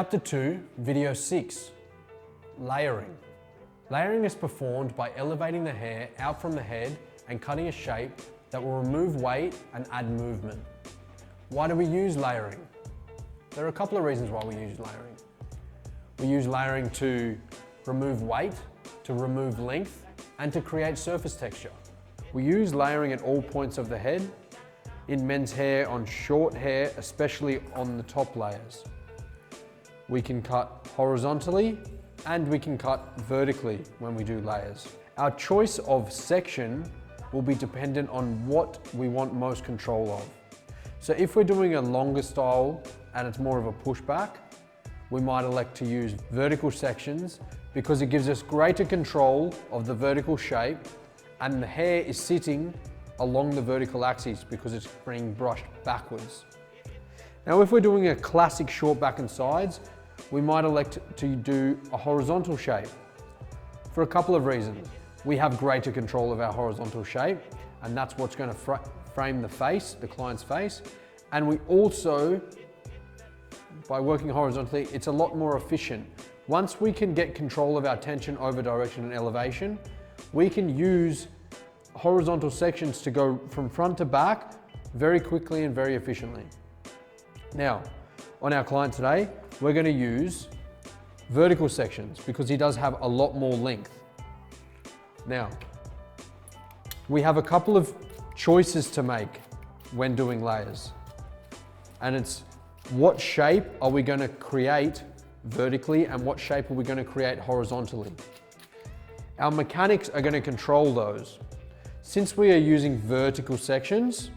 Chapter 2, Video 6, Layering. Layering is performed by elevating the hair out from the head and cutting a shape that will remove weight and add movement. Why do we use layering? There are a couple of reasons why we use layering. We use layering to remove weight, to remove length, and to create surface texture. We use layering at all points of the head, in men's hair, on short hair, especially on the top layers. We can cut horizontally and we can cut vertically when we do layers. Our choice of section will be dependent on what we want most control of. So if we're doing a longer style and it's more of a pushback, we might elect to use vertical sections because it gives us greater control of the vertical shape and the hair is sitting along the vertical axis because it's being brushed backwards. Now, if we're doing a classic short back and sides, we might elect to do a horizontal shape for a couple of reasons. We have greater control of our horizontal shape, and that's what's going to frame the face, the client's face. And we also, by working horizontally, it's a lot more efficient. Once we can get control of our tension over direction and elevation, we can use horizontal sections to go from front to back very quickly and very efficiently. Now, on our client today, we're going to use vertical sections because he does have a lot more length. Now, we have a couple of choices to make when doing layers. And it's what shape are we going to create vertically and what shape are we going to create horizontally. Our mechanics are going to control those. Since we are using vertical sections,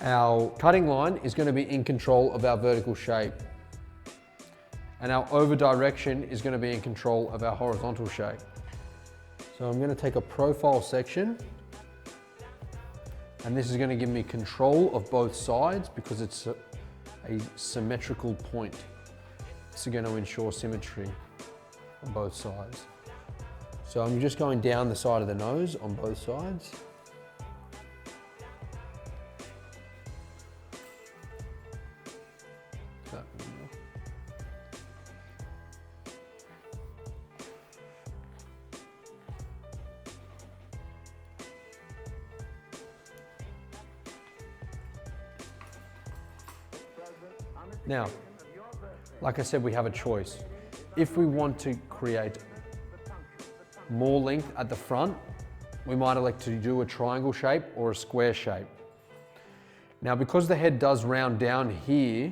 our cutting line is going to be in control of our vertical shape. And our over direction is going to be in control of our horizontal shape. So I'm going to take a profile section, and this is going to give me control of both sides because it's a symmetrical point. This is going to ensure symmetry on both sides. So I'm just going down the side of the nose on both sides. Now, like I said, we have a choice. If we want to create more length at the front, we might elect to do a triangle shape or a square shape. Now, because the head does round down here,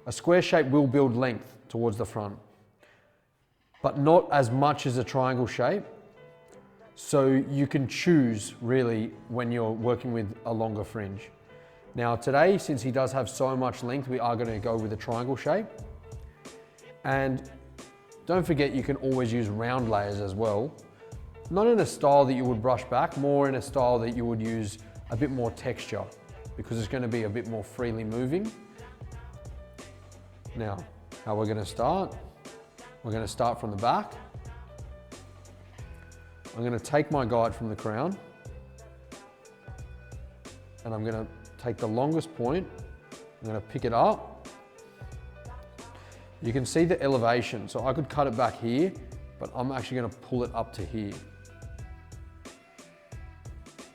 a square shape will build length towards the front, but not as much as a triangle shape. So you can choose really when you're working with a longer fringe. Now today, since he does have so much length, we are going to go with a triangle shape. And don't forget, you can always use round layers as well. Not in a style that you would brush back, more in a style that you would use a bit more texture because it's going to be a bit more freely moving. Now, how we're going to start? We're going to start from the back. I'm going to take my guide from the crown and I'm going to take the longest point, I'm going to pick it up. You can see the elevation, so I could cut it back here, but I'm actually going to pull it up to here.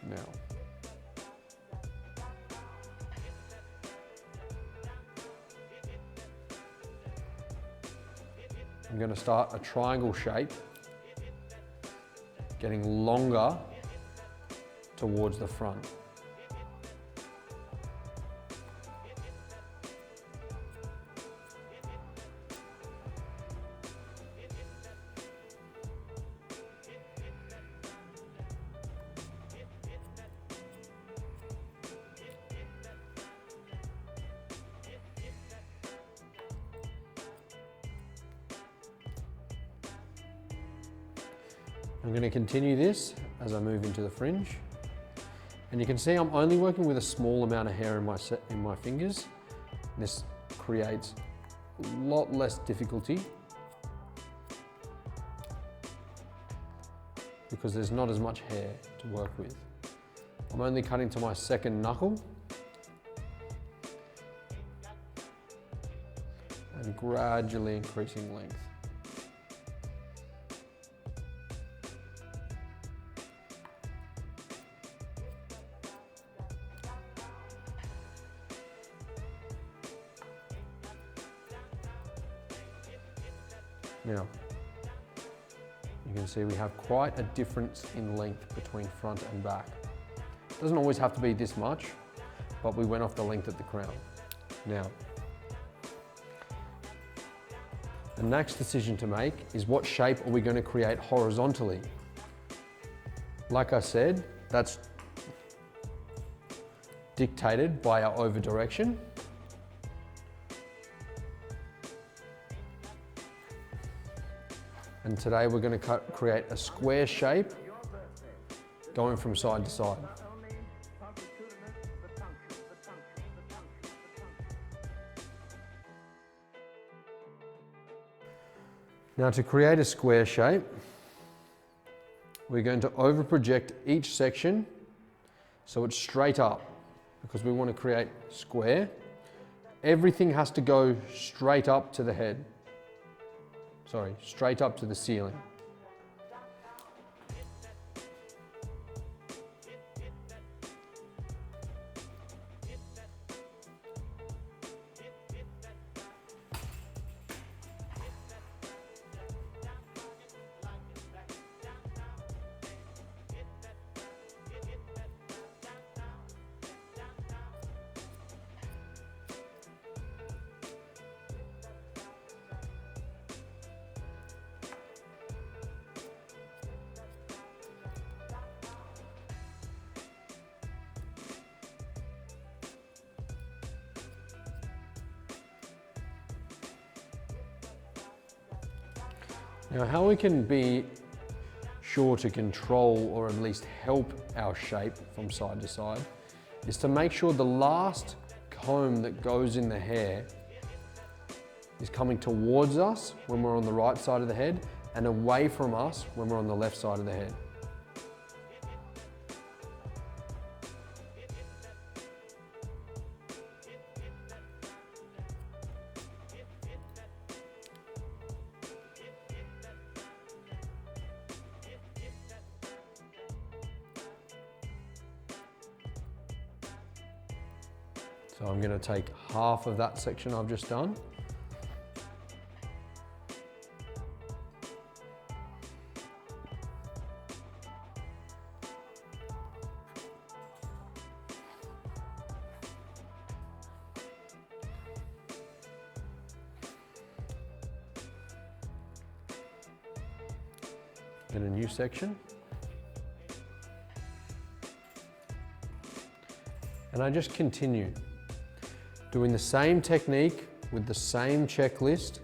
Now, I'm going to start a triangle shape, getting longer towards the front. I'm going to continue this as I move into the fringe. And you can see I'm only working with a small amount of hair in my fingers. This creates a lot less difficulty because there's not as much hair to work with. I'm only cutting to my second knuckle. and gradually increasing length. Now, you can see we have quite a difference in length between front and back. It doesn't always have to be this much, but we went off the length at the crown. Now, the next decision to make is what shape are we going to create horizontally? Like I said, that's dictated by our over direction. And today we're going to create a square shape going from side to side. Now to create a square shape, we're going to over project each section so it's straight up because we want to create square. Everything has to go straight up to the head. Sorry, straight up to the ceiling. Now, how we can be sure to control or at least help our shape from side to side is to make sure the last comb that goes in the hair is coming towards us when we're on the right side of the head and away from us when we're on the left side of the head. So I'm going to take half of that section I've just done. Get a new section. And I just continue doing the same technique with the same checklist.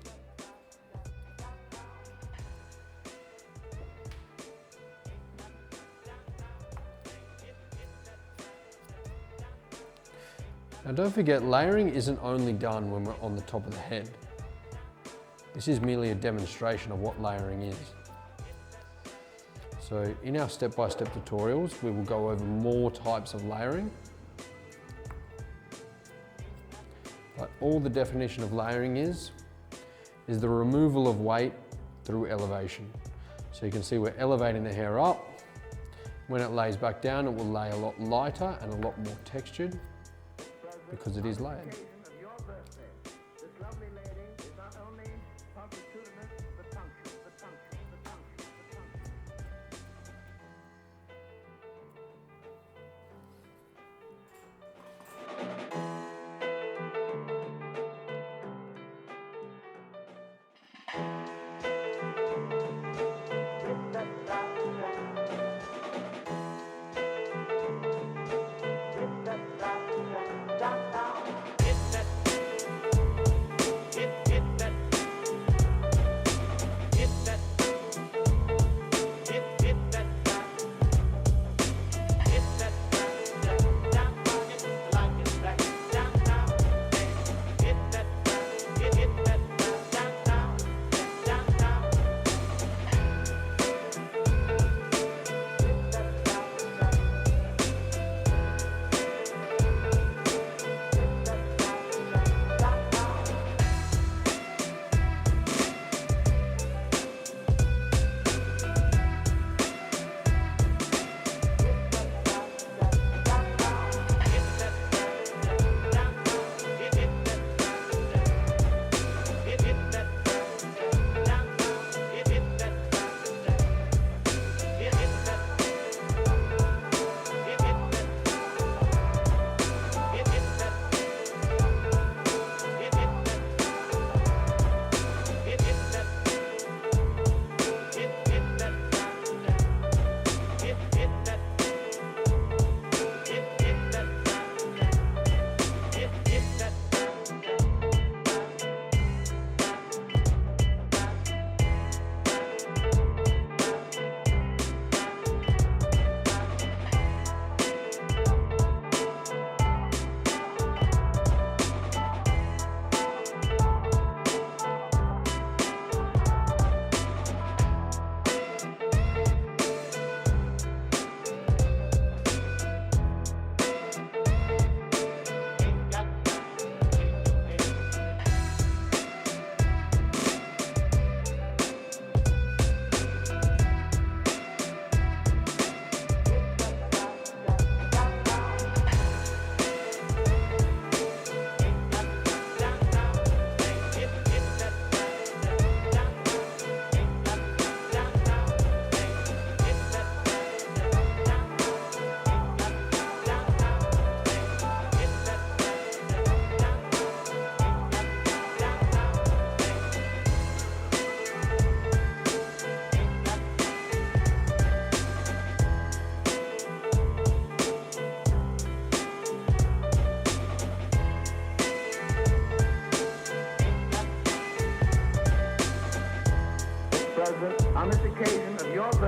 Now don't forget, layering isn't only done when we're on the top of the head. This is merely a demonstration of what layering is. So in our step-by-step tutorials, we will go over more types of layering. But all the definition of layering is the removal of weight through elevation. So you can see we're elevating the hair up. When it lays back down, it will lay a lot lighter and a lot more textured because it is layered.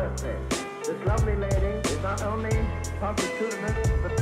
USA. This lovely lady is not only constitutionalist but